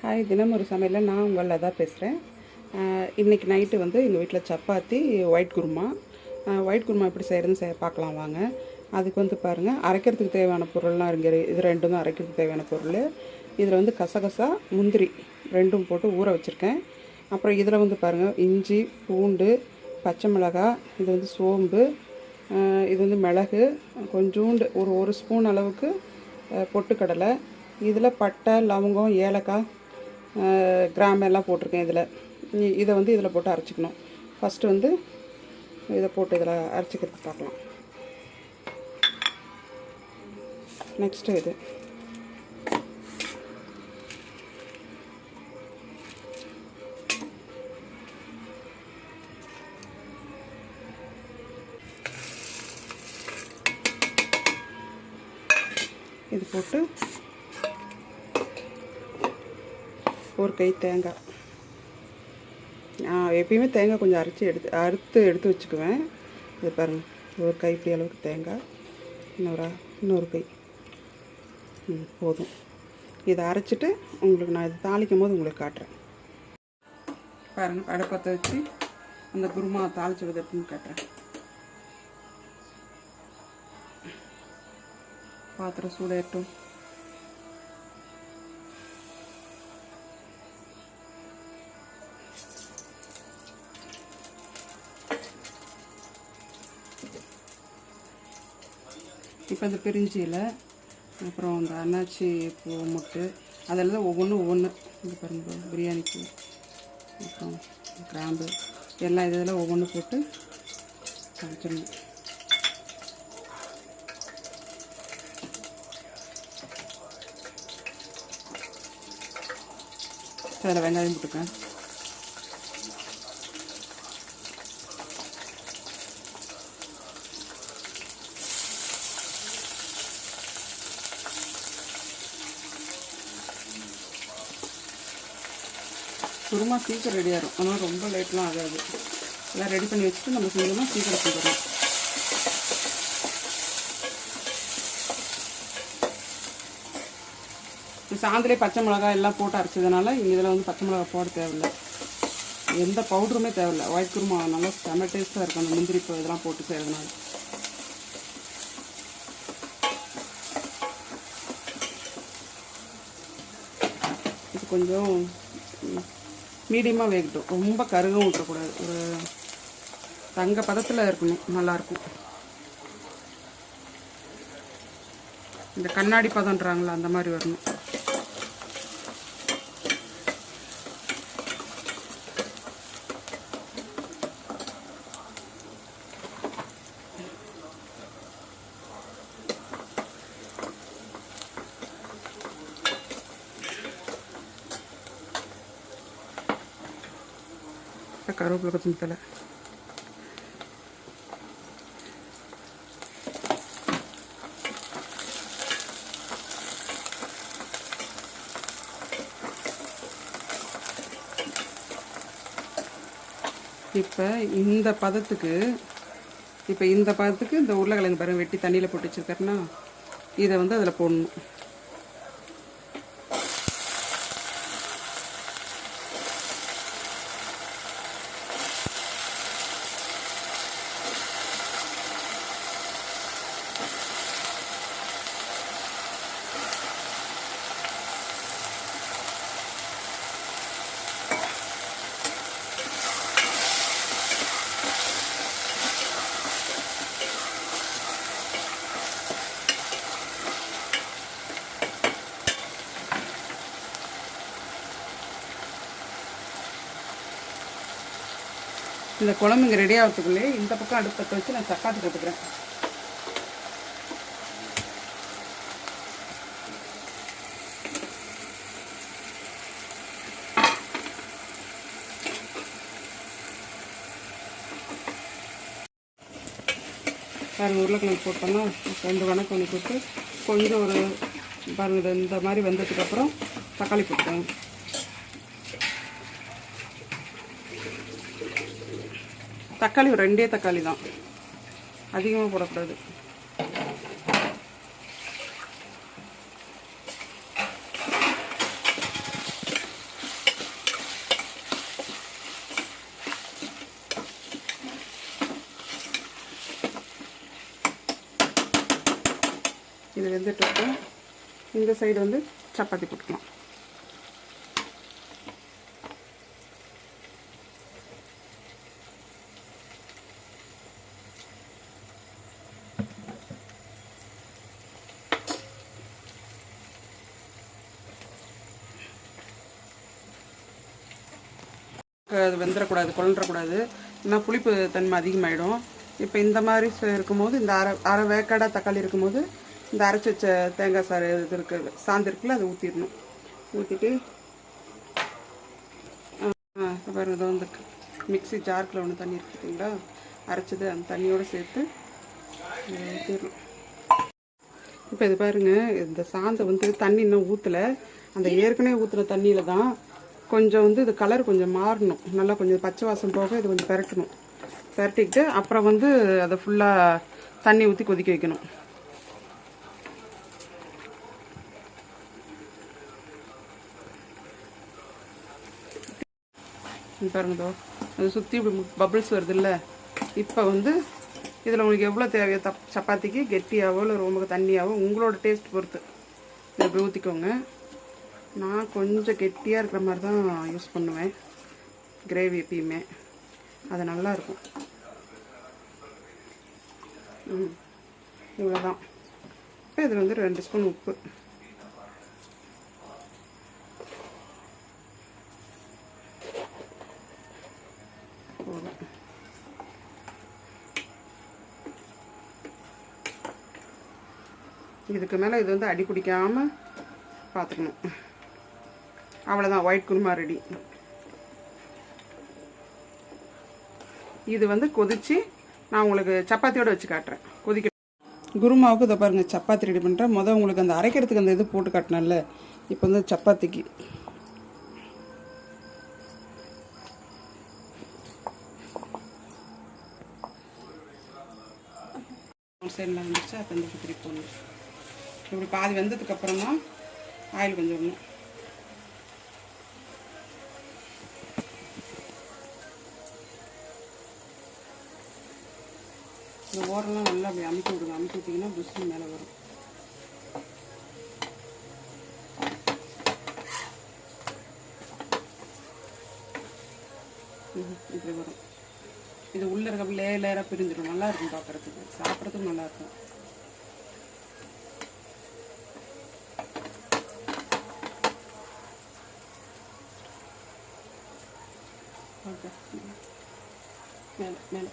Hi, தினம் ஒரு சமையலில் நான் உங்கள் லதா பேசுகிறேன். இன்றைக்கி நைட்டு வந்து எங்கள் வீட்டில் சப்பாத்தி, ஒயிட் குருமா. ஒயிட் குருமா எப்படி செய்கிறதுன்னு பார்க்கலாம் வாங்க. அதுக்கு வந்து பாருங்கள், அரைக்கிறதுக்கு தேவையான பொருள்லாம் இருக்குது. இது ரெண்டும் தான் அரைக்கிறதுக்கு தேவையான பொருள். இதில் வந்து கசகசா, முந்திரி ரெண்டும் போட்டு ஊற வச்சுருக்கேன். அப்புறம் இதில் வந்து பாருங்கள், இஞ்சி, பூண்டு, பச்சை மிளகாய், இது வந்து சோம்பு, இது வந்து மிளகு, கொஞ்சோண்டு ஒரு ஸ்பூன் அளவுக்கு பொட்டுக்கடலை, இதில் பட்டை, லவங்கம், ஏலக்காய், கிராம்பு எல்லாம் போட்டிருக்கேன். இதை வந்து இதில் போட்டு அரைச்சிக்கணும். ஃபஸ்ட்டு வந்து இதை போட்டு இதில் அரைச்சிக்கிறதுக்கு பார்க்கலாம். நெக்ஸ்ட்டு இது போட்டு ஒரு கை தேங்காய், எப்பயுமே தேங்காய் கொஞ்சம் அறுத்து எடுத்து வச்சுக்குவேன். இது பாருங்கள், ஒரு கைப்பிடி அளவுக்கு தேங்காய், இன்னொரு கை போதும். இதை அரைச்சிட்டு உங்களுக்கு நான் இதை தாளிக்கும் போது உங்களுக்கு காட்டுறேன். பாருங்கள், அடுப்பத்தை வச்சு அந்த குருமா தாளித்து விதத்துன்னு காட்டுறேன். பாத்திரம் சூடாகட்டும். இப்போ இந்த பிரிஞ்சி இலை, அப்புறம் இந்த அன்னாச்சி பூ முட்டு, அதெல்லாம் ஒவ்வொன்று இது பாருங்கள், பிரியாணிக்கு, அப்புறம் கிராம்பு எல்லாம் இதெல்லாம் ஒவ்வொன்று போட்டு சமைச்சிடணும். அதில் வெங்காயம் போட்டுக்கேன். குருமா சீக்கிரம் ரெடி ஆகிடும், ஆனால் ரொம்ப லேட்லாம் ஆகாது. எல்லாம் ரெடி பண்ணி வச்சுட்டு நம்ம செஞ்சோம்னா சீக்கிரம் செஞ்சிடலாம். சாந்திலே பச்சை மிளகாய் எல்லாம் போட்டு அரைச்சதுனால இதில் வந்து பச்சை மிளகாய் போட தேவையில்லை, எந்த பவுடருமே தேவையில்லை. ஒயிட் குருமா நல்லா செம டேஸ்ட்டாக இருக்கும் அந்த முந்திரி இதெல்லாம் போட்டு செய்கிறதுனால. இது கொஞ்சம் மீடியமாக வேகட்டும், ரொம்ப கருகவும் விட்டுறக்கூடாது, ஒரு தங்க பதத்தில் இருக்கணும், நல்லாயிருக்கும். இந்த கண்ணாடி பதம்ன்றாங்களா அந்த மாதிரி வரணும். கருவேப்பிலை, கொத்தமல்லி தழை, இப்போ இந்த பதத்துக்கு இந்த உருளைக்கிழங்கு பாருங்கள், வெட்டி தண்ணியில் போட்டு வச்சுருக்கேன்னா இதை வந்து அதில் போடணும். இந்த குழம்பு இங்கே ரெடி ஆகிறதுக்குள்ளே இந்த பக்கம் அடுப்பத்தை வச்சு நான் சப்பாத்தி போட்டுக்கிறேன். பாருங்கள், உருளைக்கிழங்கு போட்டோம்னா 2 வணக்கம் ஒன்று போட்டு கொஞ்சம் ஒரு பாருங்கள் இந்த மாதிரி வந்ததுக்கப்புறம் தக்காளி போட்டேன். தக்காளி ஒரு 2 தக்காளி தான், அதிகமாக போடக்கூடாது. இது வெந்துட்டு இந்த சைடு வந்து சப்பாத்தி போட்டுக்கலாம். அது வெந்துடக்கூடாது, குழன்றக்கூடாது, ஏன்னா புளிப்பு தன்மை அதிகமாகிடும். இப்போ இந்த மாதிரி இருக்கும்போது இந்த அரை வேக்காடாக தக்காளி இருக்கும்போது இந்த அரைச்சி வச்ச தேங்காய் சாறு இது இருக்குது, சாந்து இருக்குல்ல, அதை ஊற்றிடணும். ஊற்றிட்டு பாருங்க, இதை வந்து மிக்ஸி ஜார்க்கில் ஒன்று தண்ணி இருக்குதுங்களா, அரைச்சது அந்த தண்ணியோடு சேர்த்து ஊற்றிடணும். இப்போ இது பாருங்கள், இந்த சாந்தை வந்து தண்ணி இன்னும் ஊற்றலை, அந்த ஏற்கனவே ஊற்றுன தண்ணியில் தான் கொஞ்சம் வந்து இது கலர் கொஞ்சம் மாறணும், நல்லா கொஞ்சம் பச்சை வாசம் போக இது கொஞ்சம் பெரட்டணும். பெரட்டிக்கிட்டு அப்புறம் வந்து அதை ஃபுல்லாக தண்ணி ஊற்றி கொதிக்க வைக்கணும். பாருங்கதோ அது சுற்றி இப்படி பபிள்ஸ் வருது இல்லை. இப்போ வந்து இதில் உங்களுக்கு எவ்வளோ தேவையோ சப்பாத்திக்கு கெட்டியாகவோ இல்லை ரொம்ப தண்ணியாகவோ உங்களோட டேஸ்ட் பொறுத்து இப்படி ஊற்றிக்கோங்க. நான் கொஞ்சம் கெட்டியாக இருக்கிற மாதிரி தான் யூஸ் பண்ணுவேன் கிரேவி எப்பயுமே, அது நல்லாயிருக்கும். இவ்வளோதான். இப்போ இதில் வந்து 2 ஸ்பூன் உப்பு, இதுக்கு மேலே இது வந்து அடி பிடிக்காமல் பார்த்துக்கணும். அவ்வளோதான், ஒயிட் குருமா ரெடி. இது வந்து கொதித்து நான் உங்களுக்கு சப்பாத்தியோடு வச்சு காட்டுறேன். கொதிக்க குருமாவுக்கு இதை பாருங்கள், சப்பாத்தி ரெடி பண்ணுறேன். உங்களுக்கு அந்த அரைக்கிறதுக்கு அந்த இது போட்டு காட்டினேன்ல, இப்போ வந்து சப்பாத்திக்கு சைடில் வந்துருச்சு. அப்போ இந்த திருப்பி போடணும். இப்படி பாதி வெந்ததுக்கப்புறம் தான் ஆயில் கொஞ்சம் விடணும். இந்த ஓரெல்லாம் நல்லா அப்படி அமுக்கி விடுங்க. அமுக்கி விட்டிங்கன்னா புஷ்ஷு மேலே வரும். இப்படி வரும். இது உள்ளே இருக்க லேயராக பிரிஞ்சிடும். நல்லா இருக்கும் பார்க்குறதுக்கு, சாப்பிட்றதுக்கும் நல்லாயிருக்கும். ஓகே, மேலே மேலே